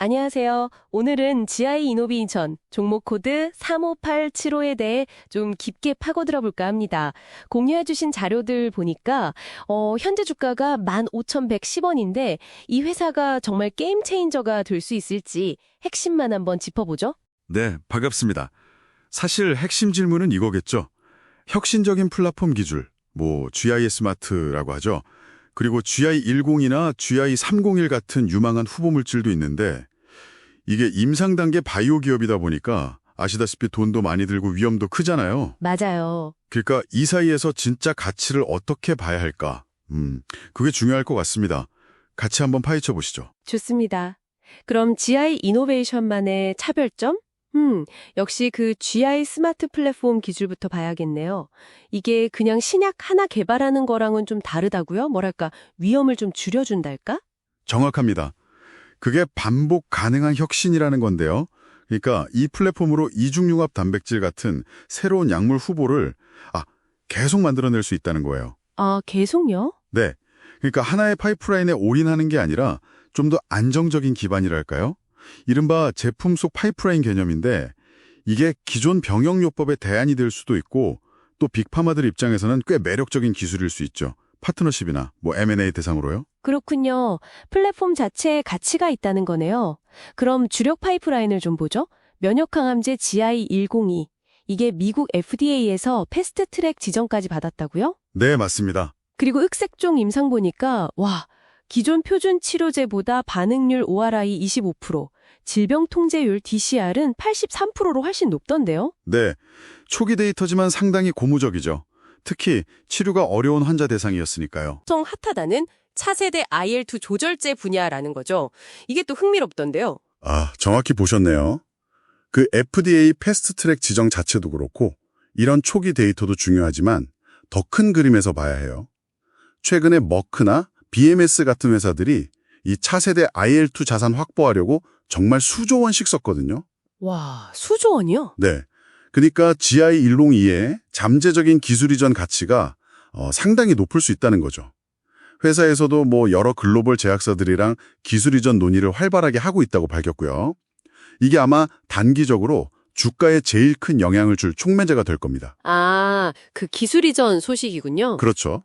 안녕하세요. 오늘은 GI 이노베이션 종목 코드 35875에 대해 좀 깊게 파고들어 볼까 합니다. 공유해 주신 자료들 보니까 현재 주가가 15,110원인데 이 회사가 정말 게임 체인저가 될 수 있을지 핵심만 한번 짚어보죠. 네, 반갑습니다. 사실 핵심 질문은 이거겠죠. 혁신적인 플랫폼 기술, GI 스마트라고 하죠. 그리고 GI10이나 GI301 같은 유망한 후보 물질도 있는데 이게 임상 단계 바이오 기업이다 보니까 아시다시피 돈도 많이 들고 위험도 크잖아요. 맞아요. 그러니까 이 사이에서 진짜 가치를 어떻게 봐야 할까? 그게 중요할 것 같습니다. 같이 한번 파헤쳐 보시죠. 좋습니다. 그럼 GI 이노베이션만의 차별점? 역시 그 GI 스마트 플랫폼 기술부터 봐야겠네요. 이게 그냥 신약 하나 개발하는 거랑은 좀 다르다고요? 뭐랄까, 위험을 좀 줄여준달까? 정확합니다. 그게 반복 가능한 혁신이라는 건데요. 그러니까 이 플랫폼으로 이중융합 단백질 같은 새로운 약물 후보를 계속 만들어낼 수 있다는 거예요. 아, 계속요? 네. 그러니까 하나의 파이프라인에 올인하는 게 아니라 좀 더 안정적인 기반이랄까요? 이른바 제품 속 파이프라인 개념인데 이게 기존 병역요법의 대안이 될 수도 있고 또 빅파마들 입장에서는 꽤 매력적인 기술일 수 있죠. 파트너십이나 M&A 대상으로요. 그렇군요. 플랫폼 자체에 가치가 있다는 거네요. 그럼 주력 파이프라인을 좀 보죠. 면역항암제 GI102. 이게 미국 FDA에서 패스트 트랙 지정까지 받았다고요? 네, 맞습니다. 그리고 흑색종 임상 보니까 기존 표준 치료제보다 반응률 ORI 25%, 질병 통제율 DCR은 83%로 훨씬 높던데요? 네, 초기 데이터지만 상당히 고무적이죠. 특히 치료가 어려운 환자 대상이었으니까요. 엄청 핫하다는 차세대 IL-2 조절제 분야라는 거죠. 이게 또 흥미롭던데요. 정확히 보셨네요. 그 FDA 패스트트랙 지정 자체도 그렇고 이런 초기 데이터도 중요하지만 더 큰 그림에서 봐야 해요. 최근에 머크나 BMS 같은 회사들이 이 차세대 IL-2 자산 확보하려고 정말 수조 원씩 썼거든요. 와, 수조 원이요? 네. 그러니까 GI102의 잠재적인 기술 이전 가치가 상당히 높을 수 있다는 거죠. 회사에서도 여러 글로벌 제약사들이랑 기술 이전 논의를 활발하게 하고 있다고 밝혔고요. 이게 아마 단기적으로 주가에 제일 큰 영향을 줄 촉매제가 될 겁니다. 그 기술 이전 소식이군요. 그렇죠.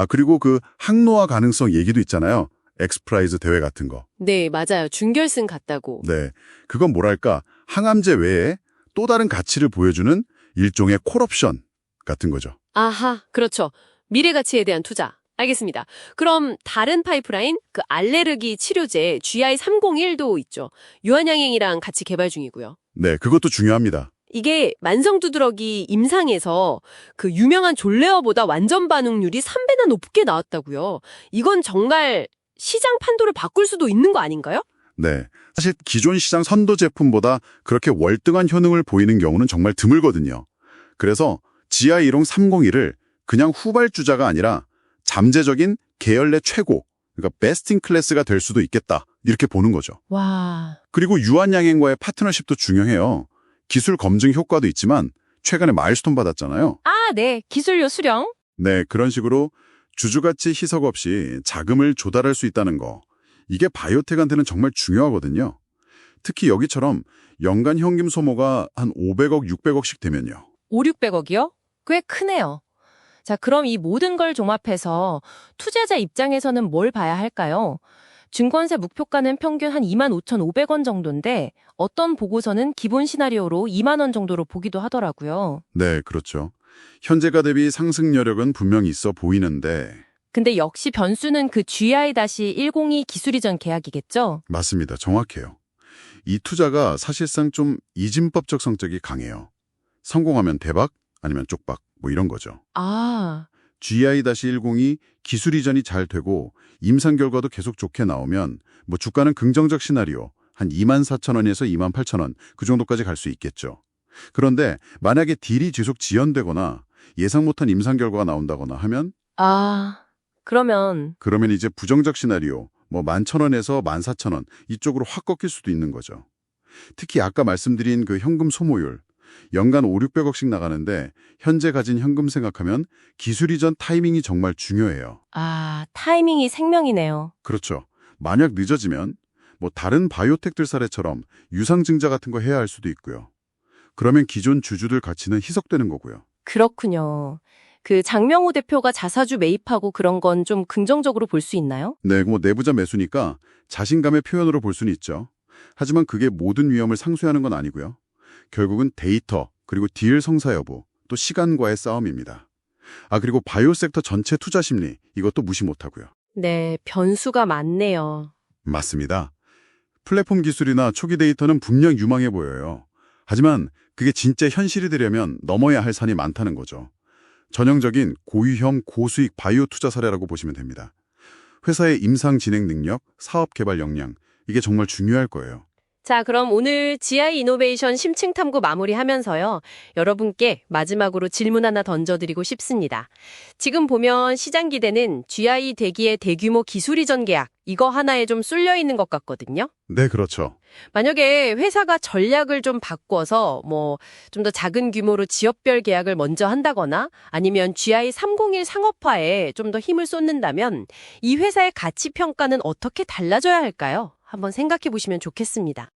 그리고 그 항노화 가능성 얘기도 있잖아요. 엑스프라이즈 대회 같은 거. 네, 맞아요. 준결승 갔다고. 네. 그건 뭐랄까, 항암제 외에 또 다른 가치를 보여주는 일종의 콜옵션 같은 거죠. 아하, 그렇죠. 미래 가치에 대한 투자. 알겠습니다. 그럼 다른 파이프라인, 그 알레르기 치료제 GI301도 있죠. 유한양행이랑 같이 개발 중이고요. 네, 그것도 중요합니다. 이게 만성두드러기 임상에서 그 유명한 졸레어보다 완전 반응률이 3배나 높게 나왔다고요. 이건 정말 시장 판도를 바꿀 수도 있는 거 아닌가요? 네. 사실 기존 시장 선도 제품보다 그렇게 월등한 효능을 보이는 경우는 정말 드물거든요. 그래서 GI1031을 그냥 후발주자가 아니라 잠재적인 계열 내 최고, 그러니까 베스트 인 클래스가 될 수도 있겠다. 이렇게 보는 거죠. 와. 그리고 유한양행과의 파트너십도 중요해요. 기술 검증 효과도 있지만 최근에 마일스톤 받았잖아요. 네. 기술료 수령. 네, 그런 식으로 주주가치 희석 없이 자금을 조달할 수 있다는 거. 이게 바이오텍한테는 정말 중요하거든요. 특히 여기처럼 연간 현금 소모가 한 500억, 600억씩 되면요. 5, 600억이요? 꽤 크네요. 자, 그럼 이 모든 걸 종합해서 투자자 입장에서는 뭘 봐야 할까요? 증권사 목표가는 평균 한 25,500원 정도인데 어떤 보고서는 기본 시나리오로 2만 원 정도로 보기도 하더라고요. 네, 그렇죠. 현재가 대비 상승 여력은 분명히 있어 보이는데 근데 역시 변수는 그 GI-102 기술 이전 계약이겠죠? 맞습니다. 정확해요. 이 투자가 사실상 좀 이진법적 성격이 강해요. 성공하면 대박, 아니면 쪽박, 이런 거죠. GI-102 기술 이전이 잘 되고 임상 결과도 계속 좋게 나오면 주가는 긍정적 시나리오 한 24,000원에서 28,000원 그 정도까지 갈 수 있겠죠. 그런데 만약에 딜이 지속 지연되거나 예상 못한 임상 결과가 나온다거나 하면 그러면 이제 부정적 시나리오 11,000원에서 14,000원 이쪽으로 확 꺾일 수도 있는 거죠. 특히 아까 말씀드린 그 현금 소모율 연간 5, 600억씩 나가는데 현재 가진 현금 생각하면 기술 이전 타이밍이 정말 중요해요. 타이밍이 생명이네요. 그렇죠. 만약 늦어지면 뭐 다른 바이오텍들 사례처럼 유상증자 같은 거 해야 할 수도 있고요. 그러면 기존 주주들 가치는 희석되는 거고요. 그렇군요. 그 장명호 대표가 자사주 매입하고 그런 건 좀 긍정적으로 볼 수 있나요? 네, 뭐 내부자 매수니까 자신감의 표현으로 볼 수는 있죠. 하지만 그게 모든 위험을 상쇄하는 건 아니고요. 결국은 데이터, 그리고 딜 성사 여부, 또 시간과의 싸움입니다. 그리고 바이오 섹터 전체 투자 심리, 이것도 무시 못하고요. 네, 변수가 많네요. 맞습니다. 플랫폼 기술이나 초기 데이터는 분명 유망해 보여요. 하지만 그게 진짜 현실이 되려면 넘어야 할 산이 많다는 거죠. 전형적인 고위험 고수익 바이오 투자 사례라고 보시면 됩니다. 회사의 임상 진행 능력, 사업 개발 역량, 이게 정말 중요할 거예요. 자, 그럼 오늘 GI 이노베이션 심층 탐구 마무리하면서요. 여러분께 마지막으로 질문 하나 던져드리고 싶습니다. 지금 보면 시장 기대는 GI 대기의 대규모 기술 이전 계약, 이거 하나에 좀 쏠려 있는 것 같거든요. 네, 그렇죠. 만약에 회사가 전략을 좀 바꿔서 좀 더 작은 규모로 지역별 계약을 먼저 한다거나 아니면 GI 301 상업화에 좀 더 힘을 쏟는다면 이 회사의 가치 평가는 어떻게 달라져야 할까요? 한번 생각해 보시면 좋겠습니다.